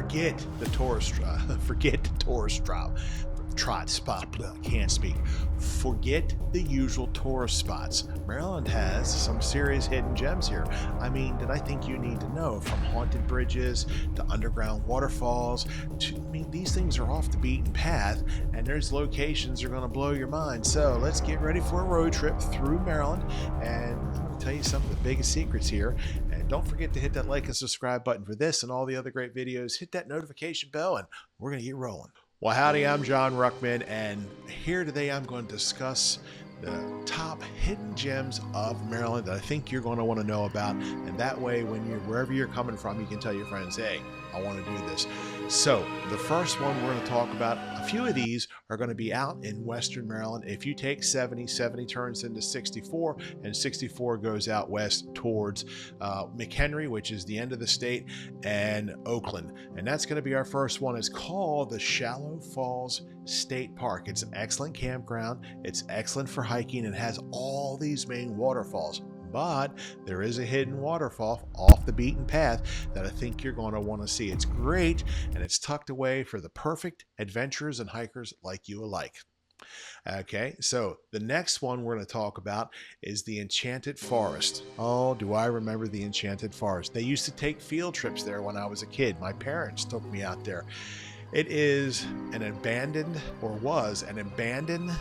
forget the tourist trot spot. Can't speak. Forget the usual tourist spots. Maryland has some serious hidden gems here. I mean, that I think you need to know, from haunted bridges to underground waterfalls. These things are off the beaten path, and there's locations that are going to blow your mind. So let's get ready for a road trip through Maryland, and I'm going to tell you some of the biggest secrets here. And don't forget to hit that like and subscribe button for this and all the other great videos. Hit that notification bell, and we're going to get rolling. Well, howdy, I'm John Ruckman, and here today I'm going to discuss the top hidden gems of Maryland that I think you're going to want to know about, and that way, wherever you're coming from, you can tell your friends, hey, I want to do this. So the first one we're going to talk about, a few of these are going to be out in Western Maryland. If you take 70 turns into 64, and 64 goes out west towards McHenry, which is the end of the state, and Oakland. And that's going to be our first one. It's called the Shallow Falls State Park. It's an excellent campground. It's excellent for hiking and has all these main waterfalls. But there is a hidden waterfall off the beaten path that I think you're going to want to see. It's great, and it's tucked away for the perfect adventurers and hikers like you alike. Okay, so the next one we're going to talk about is the Enchanted Forest. Oh, do I remember the Enchanted Forest? They used to take field trips there when I was a kid. My parents took me out there. It is an abandoned, or was an abandoned,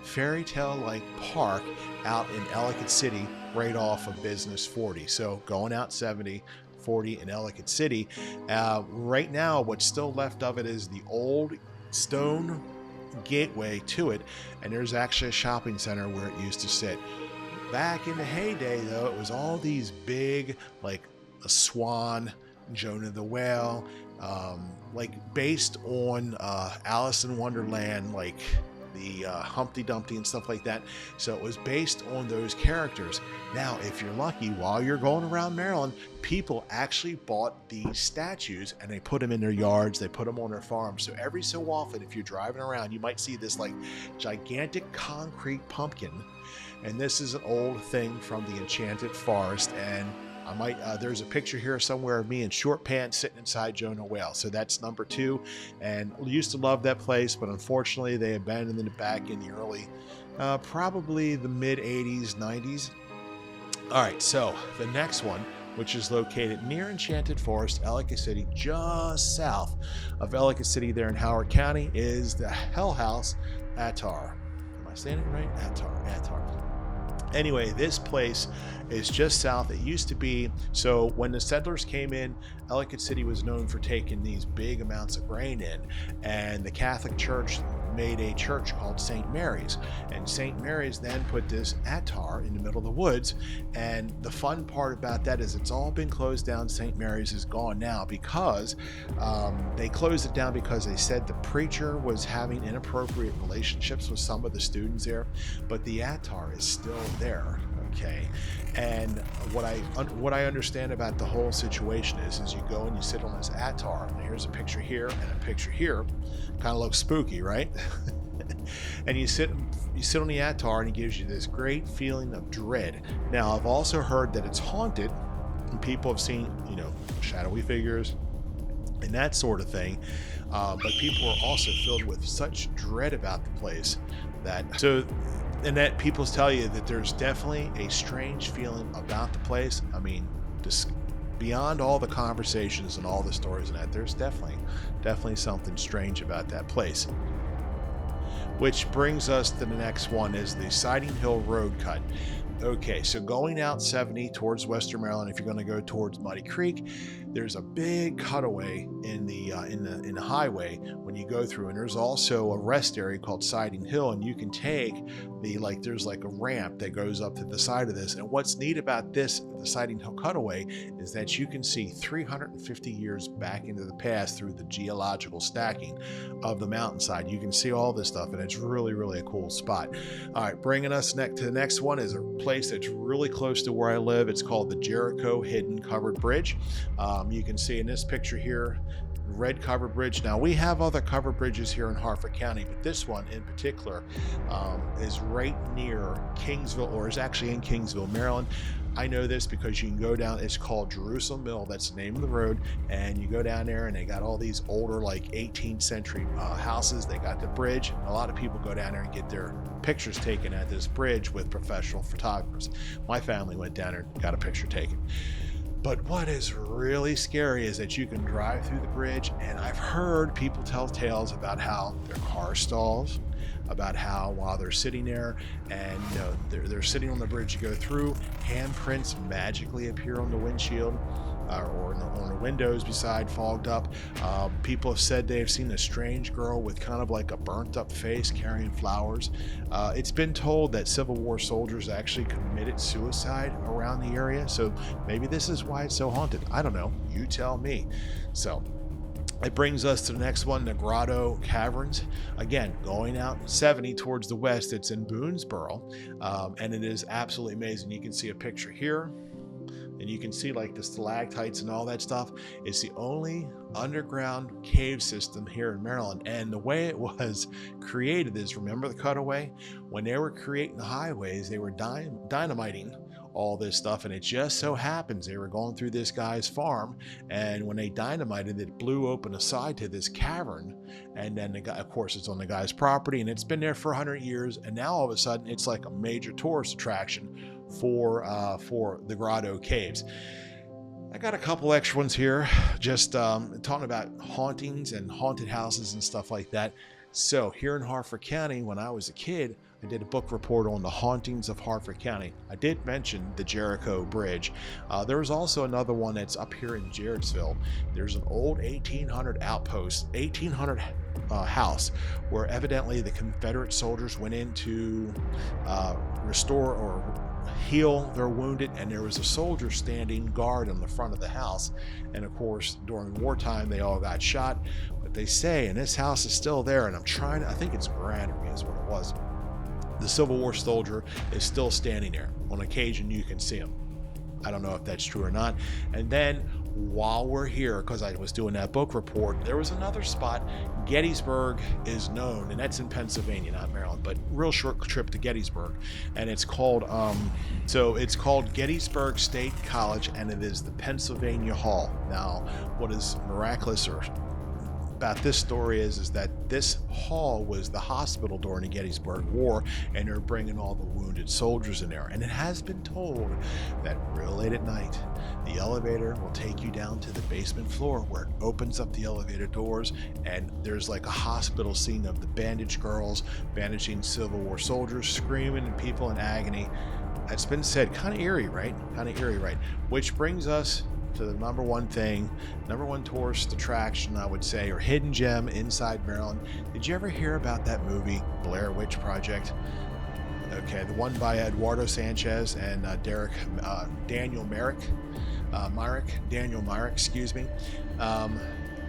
fairy tale like park out in Ellicott City, right off of Business 40. So going out 70, 40 in Ellicott City. Right now, what's still left of it is the old stone gateway to it, and there's actually a shopping center where it used to sit. Back in the heyday, though, it was all these big, like a Swan, Jonah the Whale, like based on Alice in Wonderland, like the Humpty Dumpty and stuff like that. So it was based on those characters. Now, if you're lucky, while you're going around Maryland, people actually bought these statues and they put them in their yards, they put them on their farms. So every so often, if you're driving around, you might see this like gigantic concrete pumpkin. And this is an old thing from the Enchanted Forest, and there's a picture here somewhere of me in short pants sitting inside Jonah Whale. So that's number 2. And we used to love that place, but unfortunately they abandoned it back in the early, probably the mid 80s, 90s. All right, so the next one, which is located near Enchanted Forest, Ellicott City, just south of Ellicott City there in Howard County, is the Hell House Attar. Am I saying it right? Attar. Anyway, this place is just south. It used to be, so when the settlers came in, Ellicott City was known for taking these big amounts of grain in, and the Catholic Church made a church called St. Mary's, and St. Mary's then put this attar in the middle of the woods. And the fun part about that is it's all been closed down. St. Mary's is gone now because they closed it down because they said the preacher was having inappropriate relationships with some of the students there, but the attar is still there. Okay, and what I understand about the whole situation is you go and you sit on this attar, and here's a picture here and a picture here, kind of looks spooky, right? And you sit on the attar, and it gives you this great feeling of dread. Now, I've also heard that it's haunted, and people have seen, shadowy figures and that sort of thing, but people are also filled with such dread about the place that people tell you that there's definitely a strange feeling about the place. I mean, just beyond all the conversations and all the stories and that, there's definitely something strange about that place. Which brings us to the next one, is the Siding Hill Road Cut. Okay, so going out 70 towards Western Maryland, if you're going to go towards Muddy Creek, there's a big cutaway in the highway when you go through, and there's also a rest area called Siding Hill, and you can take there's like a ramp that goes up to the side of this. And what's neat about this, the Siding Hill cutaway, is that you can see 350 years back into the past through the geological stacking of the mountainside. You can see all this stuff, and it's really, really a cool spot. All right, bringing us to the next one is a place that's really close to where I live. It's called the Jericho Hidden Covered Bridge. You can see in this picture here, red covered bridge. Now, we have other covered bridges here in Harford County, but this one in particular is right near Kingsville, or is actually in Kingsville, Maryland. I know this because you can go down, it's called Jerusalem Mill, that's the name of the road, and you go down there and they got all these older like 18th century houses. They got the bridge. A lot of people go down there and get their pictures taken at this bridge with professional photographers. My family went down there and got a picture taken. But what is really scary is that you can drive through the bridge, and I've heard people tell tales about how their car stalls, about how while they're sitting there and they're sitting on the bridge to go through, handprints magically appear on the windshield or on the windows beside fogged up. People have said they've seen a strange girl with kind of like a burnt up face carrying flowers. It's been told that Civil War soldiers actually committed suicide around the area, so maybe this is why it's so haunted. I don't know, you tell me. So it brings us to the next one, the Grotto Caverns. Again, going out 70 towards the west, it's in Boonesboro, and it is absolutely amazing. You can see a picture here, and you can see like the stalactites and all that stuff. It's the only underground cave system here in Maryland, and the way it was created is, remember the cutaway? When they were creating the highways, they were dynamiting all this stuff, and it just so happens they were going through this guy's farm, and when they dynamited it, blew open a side to this cavern, and then the guy, of course, it's on the guy's property, and it's been there for 100 years, and now all of a sudden it's like a major tourist attraction for the Grotto Caves. I got a couple extra ones here, just talking about hauntings and haunted houses and stuff like that. So here in Harford County, when I was a kid, I did a book report on the hauntings of Harford County. I did mention the Jericho Bridge. There was also another one that's up here in Jarrettsville. There's an old 1800 outpost, 1800 house, where evidently the Confederate soldiers went in to restore or heal their wounded, and there was a soldier standing guard on the front of the house. And of course, during wartime, they all got shot. But they say, and this house is still there, and I think it's Granary is what it was. The Civil War soldier is still standing there. On occasion, you can see him. I don't know if that's true or not. And then while we're here, because I was doing that book report, there was another spot. Gettysburg is known, and that's in Pennsylvania, not Maryland, but real short trip to Gettysburg. And it's called Gettysburg State College, and it is the Pennsylvania Hall. Now, what is miraculous about this story is that this hall was the hospital during the Gettysburg War, and they're bringing all the wounded soldiers in there. And it has been told that real late at night, the elevator will take you down to the basement floor, where it opens up the elevator doors, and there's like a hospital scene of the bandaged girls bandaging Civil War soldiers, screaming, and people in agony. That's been said. Kind of eerie, right? Which brings us to the number one tourist attraction, I would say, or hidden gem inside Maryland. Did you ever hear about that movie, Blair Witch Project? Okay, the one by Eduardo Sanchez and Daniel Myrick, excuse me.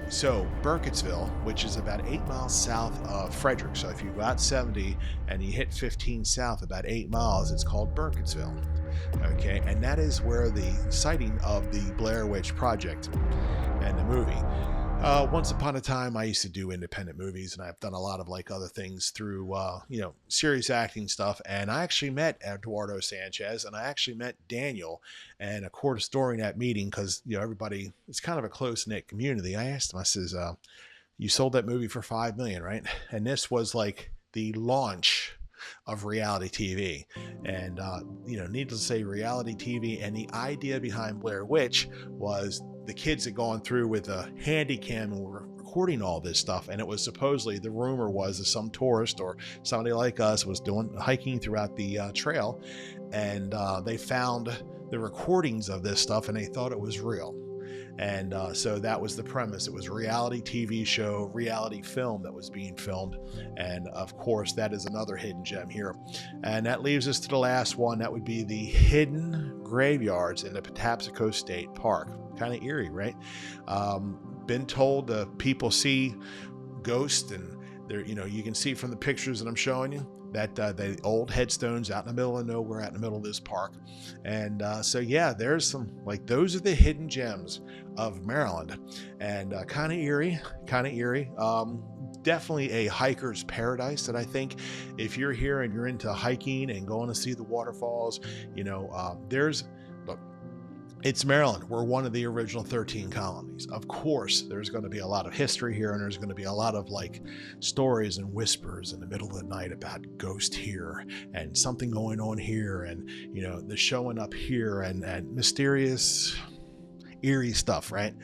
So Burkittsville, which is about 8 miles south of Frederick. So if you go out 70 and you hit 15 south, about 8 miles, it's called Burkittsville. Okay, and that is where the sighting of the Blair Witch Project and the movie. Once upon a time, I used to do independent movies, and I've done a lot of like other things through, serious acting stuff. And I actually met Eduardo Sanchez, and I actually met Daniel. And of course, during that meeting, because everybody, it's kind of a close knit community, I asked him. I says, "You sold that movie for $5 million, right?" And this was like the launch of reality TV, and needless to say, reality TV, and the idea behind Blair Witch was the kids had gone through with a handy cam and were recording all this stuff, and it was supposedly, the rumor was that some tourist or somebody like us was doing hiking throughout the trail, and they found the recordings of this stuff, and they thought it was real. And so that was the premise. It was a reality TV show, reality film that was being filmed. And of course, that is another hidden gem here. And that leaves us to the last one. That would be the hidden graveyards in the Patapsco State Park. Kind of eerie, right? Been told people see ghosts, and there, you can see from the pictures that I'm showing you that the old headstones out in the middle of nowhere, out in the middle of this park. And so yeah, there's some, like, those are the hidden gems of Maryland, and kind of eerie. Definitely a hiker's paradise that I think if you're here and you're into hiking and going to see the waterfalls, there's It's Maryland. We're one of the original 13 colonies. Of course, there's going to be a lot of history here, and there's going to be a lot of like stories and whispers in the middle of the night about ghost here and something going on here, and the showing up here, and mysterious, eerie stuff, right?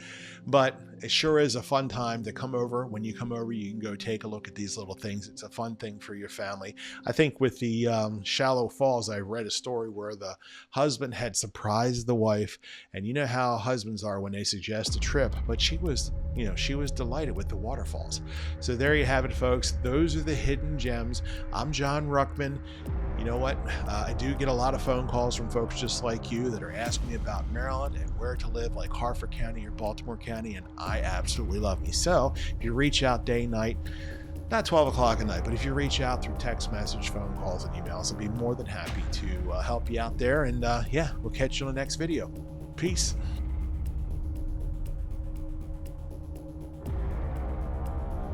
But it sure is a fun time to come over. When you come over, you can go take a look at these little things. It's a fun thing for your family. I think with the Shallow Falls, I read a story where the husband had surprised the wife, and you know how husbands are when they suggest a trip, but she was delighted with the waterfalls. So there you have it, folks. Those are the hidden gems. I'm John Ruckman. You know what? I do get a lot of phone calls from folks just like you that are asking me about Maryland and where to live, like Harford County or Baltimore County, and I absolutely love me. So if you reach out day, night, not 12 o'clock at night, but if you reach out through text message, phone calls, and emails, I'll be more than happy to help you out there. And we'll catch you on the next video. Peace.